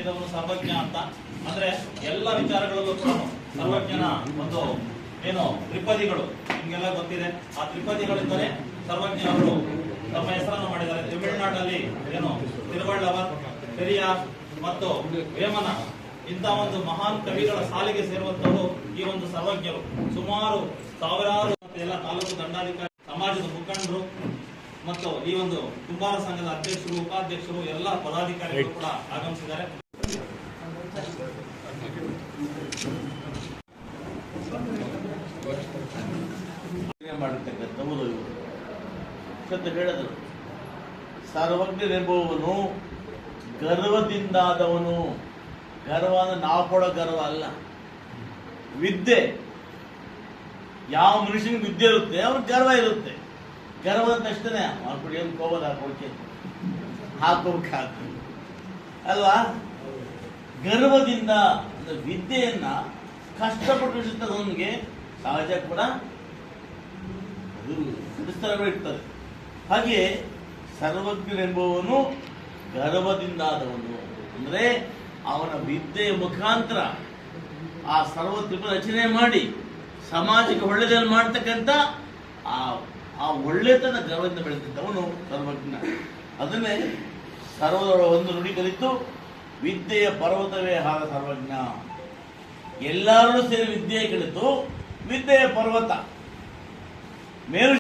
ನೀಡಿದವನು ಸರ್ವಜ್ಞ ಅಂತ. ಅಂದ್ರೆ ಎಲ್ಲ ವಿಚಾರಗಳಲ್ಲೂ ಕೂಡ ಸರ್ವಜ್ಞನ ಒಂದು ಏನು ತ್ರಿಪದಿಗಳು ನಿಮ್ಗೆಲ್ಲ ಗೊತ್ತಿದೆ. ಆ ತ್ರಿಪದಿಗಳಿಂದಲೇ ಸರ್ವಜ್ಞ ಅವರು ತಮ್ಮ ಹೆಸರನ್ನು ಮಾಡಿದ್ದಾರೆ. ತಮಿಳುನಾಡಿನಲ್ಲಿ ಏನು ತಿರುವಳ್ಳವರ್, ಪೆರಿಯಾರ್ ಮತ್ತು ವೇಮನ ಇಂಥ ಒಂದು ಮಹಾನ್ ಕವಿಗಳ ಸಾಲಿಗೆ ಸೇರುವಂತವರು ಈ ಒಂದು ಸರ್ವಜ್ಞರು. ಸುಮಾರು ಸಾವಿರಾರು ಎಲ್ಲ ತಾಲೂಕು ದಂಡಾಧಿಕಾರಿ, ಸಮಾಜದ ಮುಖಂಡರು ಮತ್ತು ಈ ಒಂದು ಕುಂಬಾರ ಸಂಘದ ಅಧ್ಯಕ್ಷರು, ಉಪಾಧ್ಯಕ್ಷರು, ಎಲ್ಲ ಪದಾಧಿಕಾರಿಗಳು ಕೂಡ ಆಗಮಿಸಿದ್ದಾರೆ. ಮಾಡತಕ್ಕಂಥವರು ಹೇಳಿದರು, ಸರ್ವಜ್ಞರೆಂಬುವನು ಗರ್ವದಿಂದಾದವನು. ಗರ್ವ ಅಂದ್ರೆ ನಾವು ಕೊಡೋ ಗರ್ವ ಅಲ್ಲ, ವಿದ್ಯೆ. ಯಾವ ಮನುಷ್ಯನಿಗೆ ವಿದ್ಯೆ ಇರುತ್ತೆ ಅವ್ರಿಗೆ ಗರ್ವ ಇರುತ್ತೆ. ಗರ್ವ ಅಂತ ಅಷ್ಟೇ ಮಾಡ್ಬಿಡಿ, ಏನು ಕೋಬಲ್ ಹಾಕೋಕೆ ಅಲ್ವಾ. ಗರ್ವದಿಂದ ವಿದ್ಯೆಯನ್ನ ಕಷ್ಟಪಟ್ಟು ಸಹಜ ಕೂಡ ಅದು ಇರ್ತದೆ. ಹಾಗೆ ಸರ್ವಜ್ಞನೆಂಬುವನು ಗರ್ವದಿಂದಾದವನು ಅಂದ್ರೆ ಅವನ ವಿದ್ಯೆಯ ಮುಖಾಂತರ ಆ ಸರ್ವ ತ್ರಿಪುರ ರಚನೆ ಮಾಡಿ ಸಮಾಜಕ್ಕೆ ಒಳ್ಳೆಯದನ್ನು ಮಾಡ್ತಕ್ಕಂಥ ಆ ಒಳ್ಳೆತನ ಗರ್ವದಿಂದ ಬೆಳೆದಂಥವನು ಸರ್ವಜ್ಞ. ಅದನ್ನೇ ಸರ್ವದೊಳ ಒಂದು ನುಡಿ ಕಲಿತು ವಿದ್ಯೆಯ ಪರ್ವತವೇ ಆದ ಸರ್ವಜ್ಞ. ಎಲ್ಲರೂ ಸೇರಿ ವಿದ್ಯೆ ಕಲಿತು ವಿದ್ಯೆಯ ಪರ್ವತ ಮೇರು